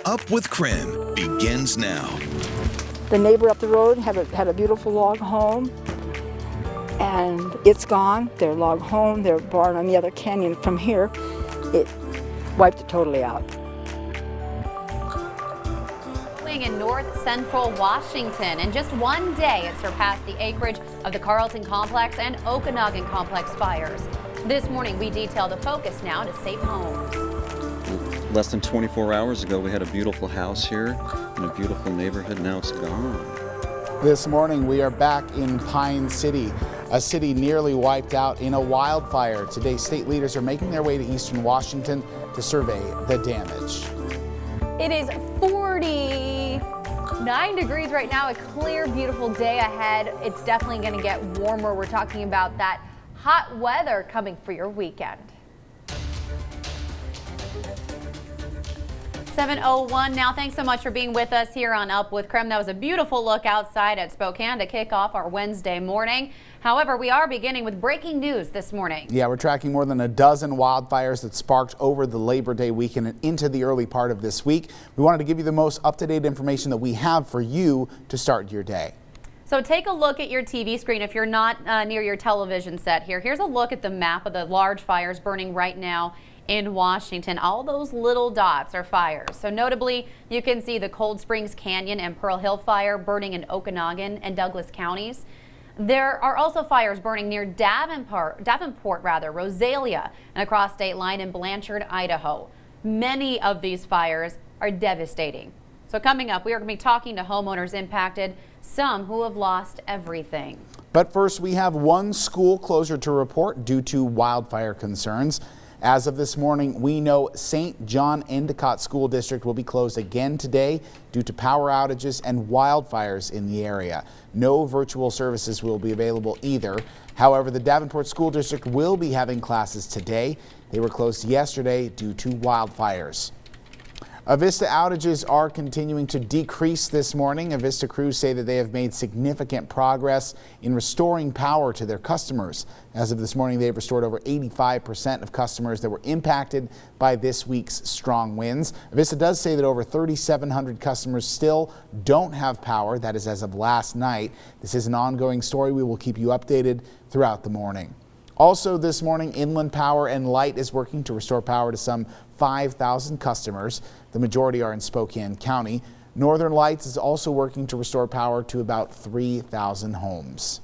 Up with KREM begins now. The neighbor up the road had a beautiful log home, and it's gone. Their log home, their barn on the other canyon from here, it wiped it totally out. In north central Washington. In just one day, it surpassed the acreage of the Carlton Complex and Okanagan Complex fires. This morning, we detailed a focus now to save homes. Less than 24 hours ago, we had a beautiful house here in a beautiful neighborhood. Now it's gone. This morning, we are back in Pine City, a city nearly wiped out in a wildfire. Today, state leaders are making their way to eastern Washington to survey the damage. It is 49 degrees right now, a clear, beautiful day ahead. It's definitely going to get warmer. We're talking about that hot weather coming for your weekend. 7:01 now. Thanks so much for being with us here on Up with KREM. That was a beautiful look outside at Spokane to kick off our Wednesday morning. However, we are beginning with breaking news this morning. Yeah, we're tracking more than a dozen wildfires that sparked over the Labor Day weekend and into the early part of this week. We wanted to give you the most up-to-date information that we have for you to start your day. So take a look at your TV screen if you're not near your television set here. Here's a look at the map of the large fires burning right now in Washington. All those little dots are fires. So notably, you can see the Cold Springs Canyon and Pearl Hill fire burning in Okanagan and Douglas counties. There are also fires burning near Davenport, Rosalia, and across state line in Blanchard, Idaho. Many of these fires are devastating. So coming up, we are going to be talking to homeowners impacted, some who have lost everything. But first, we have one school closure to report due to wildfire concerns. As of this morning, we know St. John Endicott School District will be closed again today due to power outages and wildfires in the area. No virtual services will be available either. However, the Davenport School District will be having classes today. They were closed yesterday due to wildfires. Avista outages are continuing to decrease this morning. Avista crews say that they have made significant progress in restoring power to their customers. As of this morning, they've restored over 85% of customers that were impacted by this week's strong winds. Avista does say that over 3,700 customers still don't have power. That is as of last night. This is an ongoing story. We will keep you updated throughout the morning. Also this morning, Inland Power and Light is working to restore power to some 5,000 customers. The majority are in Spokane County. Northern Lights is also working to restore power to about 3,000 homes.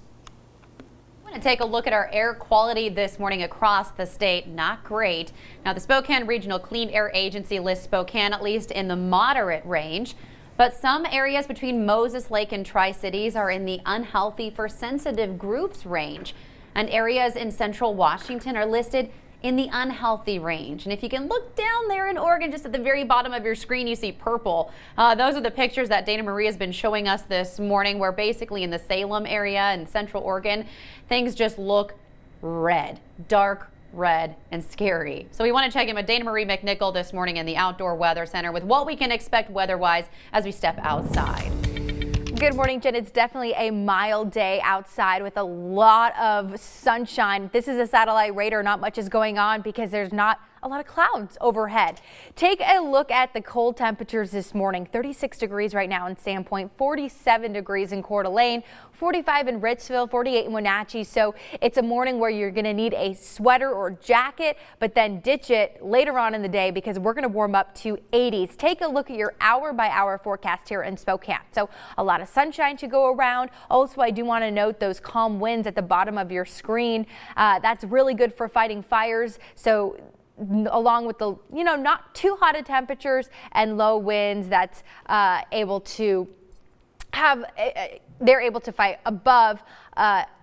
I want to take a look at our air quality this morning across the state. Not great. Now, the Spokane Regional Clean Air Agency lists Spokane at least in the moderate range. But some areas between Moses Lake and Tri-Cities are in the unhealthy for sensitive groups range. And areas in central Washington are listed in the unhealthy range. And if you can look down there in Oregon, just at the very bottom of your screen, you see purple. Those are the pictures that Dana Marie has been showing us this morning, where basically in the Salem area in central Oregon, things just look red, dark red and scary. So we want to check in with Dana Marie McNichol this morning in the Outdoor Weather Center with what we can expect weather-wise as we step outside. Good morning, Jen. It's definitely a mild day outside with a lot of sunshine. This is a satellite radar. Not much is going on because there's not a lot of clouds overhead. Take a look at the cold temperatures this morning. 36 degrees right now in Sandpoint, 47 degrees in Coeur d'Alene, 45 in Ritzville, 48 in Wenatchee. So it's a morning where you're going to need a sweater or jacket, but then ditch it later on in the day because we're going to warm up to 80s. Take a look at your hour-by-hour forecast here in Spokane. So a lot of sunshine to go around. Also, I do want to note those calm winds at the bottom of your screen. That's really good for fighting fires. So along with the, not too hot of temperatures and low winds, that's able to have, they're able to fight above.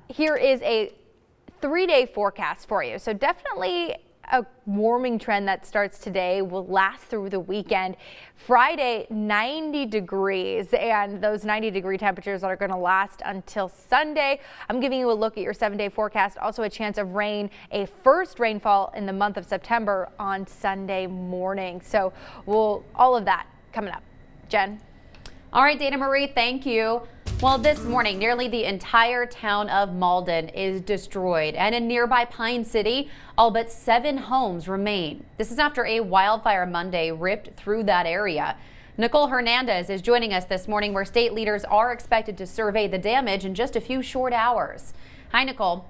Here is a 3-day forecast for you. So definitely a warming trend that starts today will last through the weekend. Friday, 90 degrees, and those 90-degree temperatures are going to last until Sunday. I'm giving you a look at your 7-day forecast. Also a chance of rain, a first rainfall in the month of September on Sunday morning. So all of that coming up. Jen. All right, Dana Marie, thank you. Well, this morning, nearly the entire town of Malden is destroyed, and in nearby Pine City, all but 7 homes remain. This is after a wildfire Monday ripped through that area. Nicole Hernandez is joining us this morning, where state leaders are expected to survey the damage in just a few short hours. Hi, Nicole.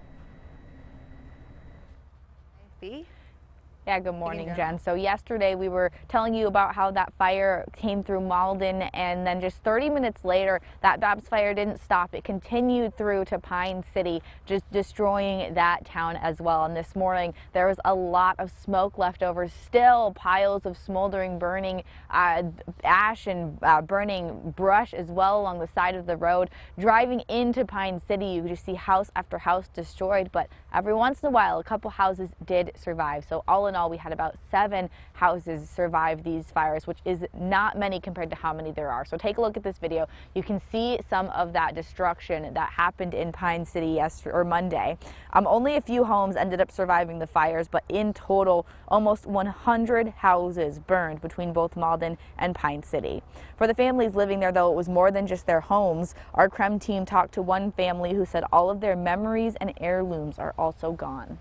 Yeah, good morning, Jen. So yesterday we were telling you about how that fire came through Malden, and then just 30 minutes later, that Babs fire didn't stop. It continued through to Pine City, just destroying that town as well. And this morning, there was a lot of smoke left over, still piles of smoldering, burning ash and burning brush as well along the side of the road. Driving into Pine City, you just see house after house destroyed, but every once in a while, a couple houses did survive. So all in all, we had about 7 houses survive these fires, which is not many compared to how many there are. So take a look at this video. You can see some of that destruction that happened in Pine City Monday. Only a few homes ended up surviving the fires, but in total, almost 100 houses burned between both Malden and Pine City. For the families living there, though, it was more than just their homes. Our KREM team talked to one family who said all of their memories and heirlooms are also gone.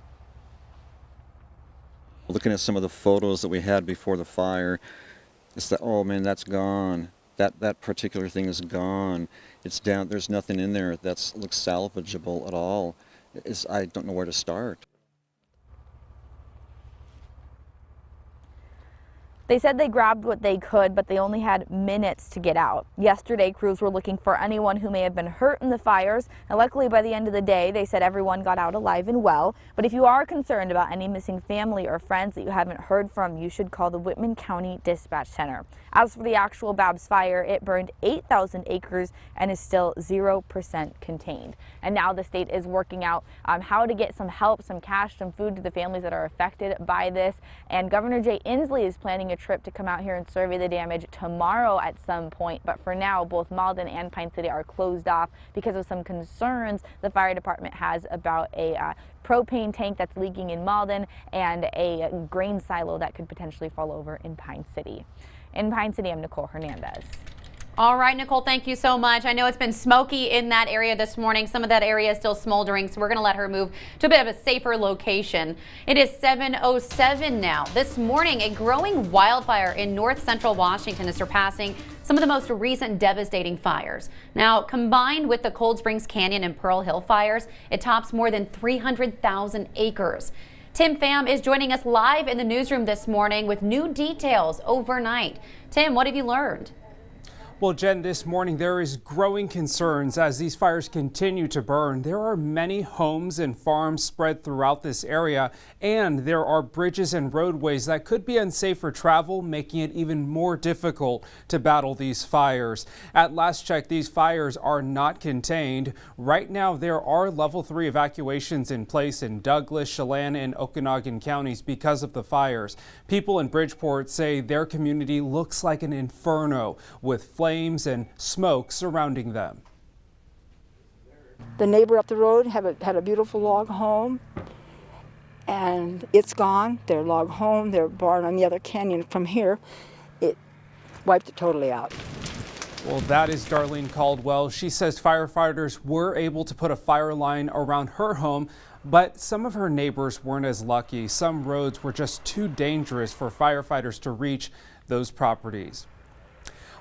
Looking at some of the photos that we had before the fire, it's that, oh man, that's gone. That particular thing is gone. It's down. There's nothing in there that looks salvageable at all. I don't know where to start. They said they grabbed what they could, but they only had minutes to get out. Yesterday, crews were looking for anyone who may have been hurt in the fires, and luckily by the end of the day, they said everyone got out alive and well. But if you are concerned about any missing family or friends that you haven't heard from, you should call the Whitney County Dispatch Center. As for the actual Babs fire, it burned 8,000 acres and is still 0% contained. And now the state is working out how to get some help, some cash, some food to the families that are affected by this. And Governor Jay Inslee is planning a trip to come out here and survey the damage tomorrow at some point. But for now, both Malden and Pine City are closed off because of some concerns the fire department has about a propane tank that's leaking in Malden and a grain silo that could potentially fall over in Pine City. In Pine City, I'm Nicole Hernandez. All right, Nicole, thank you so much. I know it's been smoky in that area this morning. Some of that area is still smoldering, so we're going to let her move to a bit of a safer location. It is 7:07 now. This morning, a growing wildfire in north central Washington is surpassing some of the most recent devastating fires. Now, combined with the Cold Springs Canyon and Pearl Hill fires, it tops more than 300,000 acres. Tim Pham is joining us live in the newsroom this morning with new details overnight. Tim, what have you learned? Well, Jen, this morning there is growing concerns as these fires continue to burn. There are many homes and farms spread throughout this area, and there are bridges and roadways that could be unsafe for travel, making it even more difficult to battle these fires. At last check, these fires are not contained. Right now, there are level 3 evacuations in place in Douglas, Chelan, and Okanagan counties because of the fires. People in Bridgeport say their community looks like an inferno with flames and smoke surrounding them. The neighbor up the road had a beautiful log home, and it's gone. Their log home, their barn on the other canyon from here, it wiped it totally out. Well, that is Darlene Caldwell. She says firefighters were able to put a fire line around her home, but some of her neighbors weren't as lucky. Some roads were just too dangerous for firefighters to reach those properties.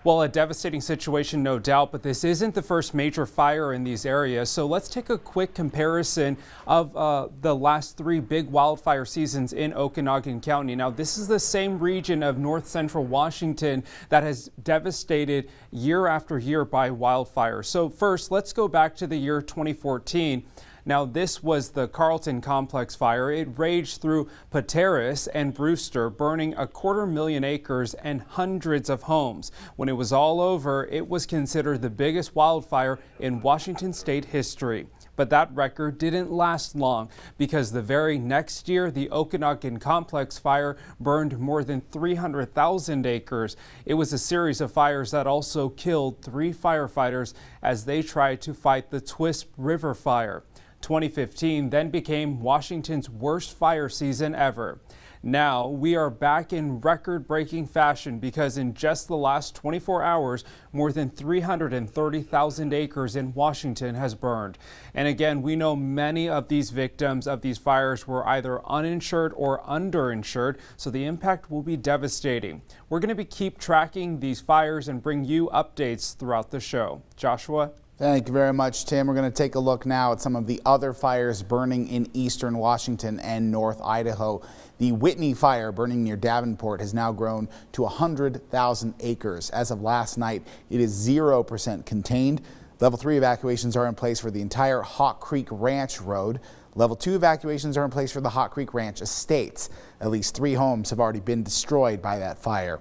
Well, a devastating situation, no doubt, but this isn't the first major fire in these areas. So let's take a quick comparison of the last 3 big wildfire seasons in Okanagan County. Now, this is the same region of north central Washington that has devastated year after year by wildfire. So first, let's go back to the year 2014. Now, this was the Carlton Complex fire. It raged through Pateris and Brewster, burning 250,000 acres and hundreds of homes. When it was all over, it was considered the biggest wildfire in Washington state history. But that record didn't last long because the very next year, the Okanagan Complex fire burned more than 300,000 acres. It was a series of fires that also killed 3 firefighters as they tried to fight the Twist River fire. 2015 then became Washington's worst fire season ever. Now we are back in record-breaking fashion because in just the last 24 hours, more than 330,000 acres in Washington has burned. And again, we know many of these victims of these fires were either uninsured or underinsured, so the impact will be devastating. We're going to keep tracking these fires and bring you updates throughout the show. Joshua? Thank you very much, Tim. We're going to take a look now at some of the other fires burning in eastern Washington and North Idaho. The Whitney fire burning near Davenport has now grown to 100,000 acres. As of last night, it is 0% contained. Level 3 evacuations are in place for the entire Hawk Creek Ranch Road. Level 2 evacuations are in place for the Hawk Creek Ranch estates. At least 3 homes have already been destroyed by that fire.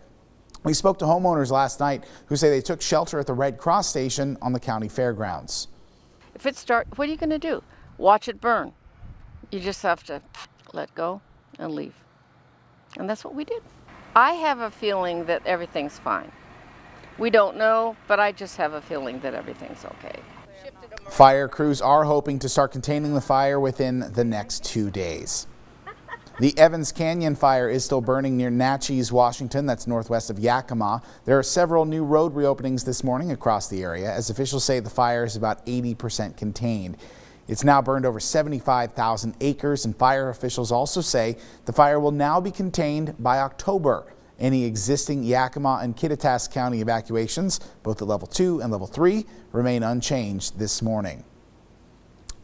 We spoke to homeowners last night who say they took shelter at the Red Cross station on the county fairgrounds. If it starts, what are you going to do? Watch it burn. You just have to let go and leave. And that's what we did. I have a feeling that everything's fine. We don't know, but I just have a feeling that everything's okay. Fire crews are hoping to start containing the fire within the next 2 days. The Evans Canyon fire is still burning near Natchez, Washington. That's northwest of Yakima. There are several new road reopenings this morning across the area, as officials say the fire is about 80% contained. It's now burned over 75,000 acres, and fire officials also say the fire will now be contained by October. Any existing Yakima and Kittitas County evacuations, both at level 2 and level 3, remain unchanged this morning.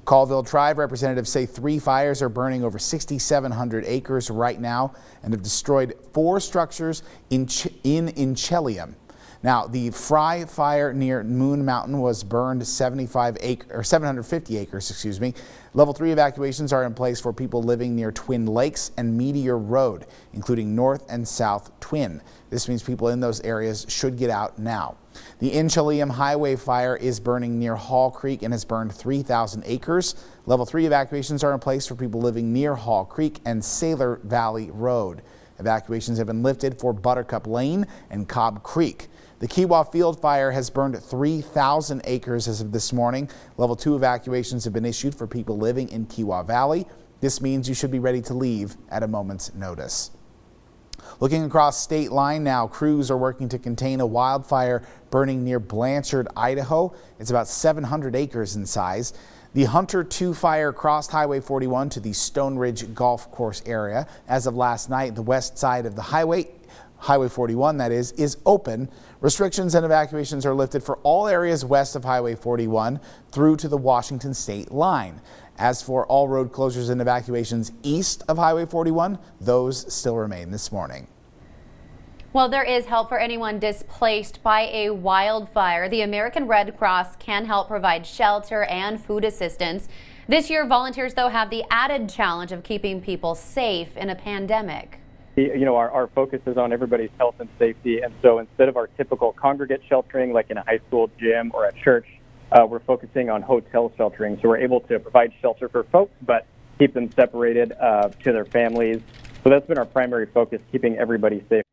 Colville Tribe representatives say 3 fires are burning over 6,700 acres right now and have destroyed 4 structures in Inchelium. Now, the Fry fire near Moon Mountain was burned 750 acres. Level 3 evacuations are in place for people living near Twin Lakes and Meteor Road, including North and South Twin. This means people in those areas should get out now. The Inchelium Highway fire is burning near Hall Creek and has burned 3,000 acres. Level 3 evacuations are in place for people living near Hall Creek and Sailor Valley Road. Evacuations have been lifted for Buttercup Lane and Cobb Creek. The Kewah Field fire has burned 3,000 acres as of this morning. Level 2 evacuations have been issued for people living in Kewah Valley. This means you should be ready to leave at a moment's notice. Looking across state line now, crews are working to contain a wildfire burning near Blanchard, Idaho. It's about 700 acres in size. The Hunter 2 fire crossed Highway 41 to the Stone Ridge Golf Course area. As of last night, the west side of the Highway 41 that is open. Restrictions and evacuations are lifted for all areas west of Highway 41 through to the Washington state line. As for all road closures and evacuations east of Highway 41, those still remain this morning. Well, there is help for anyone displaced by a wildfire. The American Red Cross can help provide shelter and food assistance. This year, volunteers, though, have the added challenge of keeping people safe in a pandemic. You know, our focus is on everybody's health and safety, and so instead of our typical congregate sheltering like in a high school gym or at church, we're focusing on hotel sheltering. So we're able to provide shelter for folks, but keep them separated to their families. So that's been our primary focus, keeping everybody safe.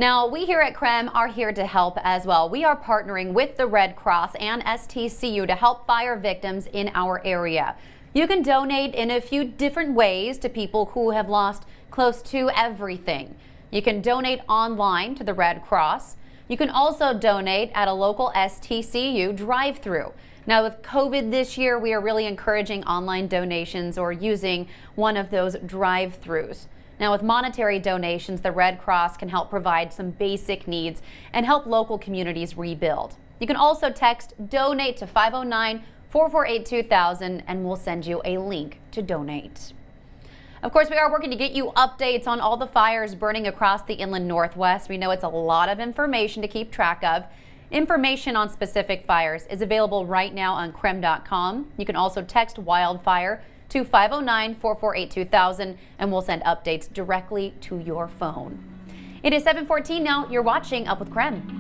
Now, we here at KREM are here to help as well. We are partnering with the Red Cross and STCU to help fire victims in our area. You can donate in a few different ways to people who have lost close to everything. You can donate online to the Red Cross. You can also donate at a local STCU drive-through. Now, with COVID this year, we are really encouraging online donations or using one of those drive-throughs. Now, with monetary donations, the Red Cross can help provide some basic needs and help local communities rebuild. You can also text DONATE to 509-448-2000 and we'll send you a link to donate. Of course, we are working to get you updates on all the fires burning across the inland Northwest. We know it's a lot of information to keep track of. Information on specific fires is available right now on KREM.com. You can also text Wildfire to 509-448-2000 and we'll send updates directly to your phone. It is 7:14 now. You're watching Up with KREM.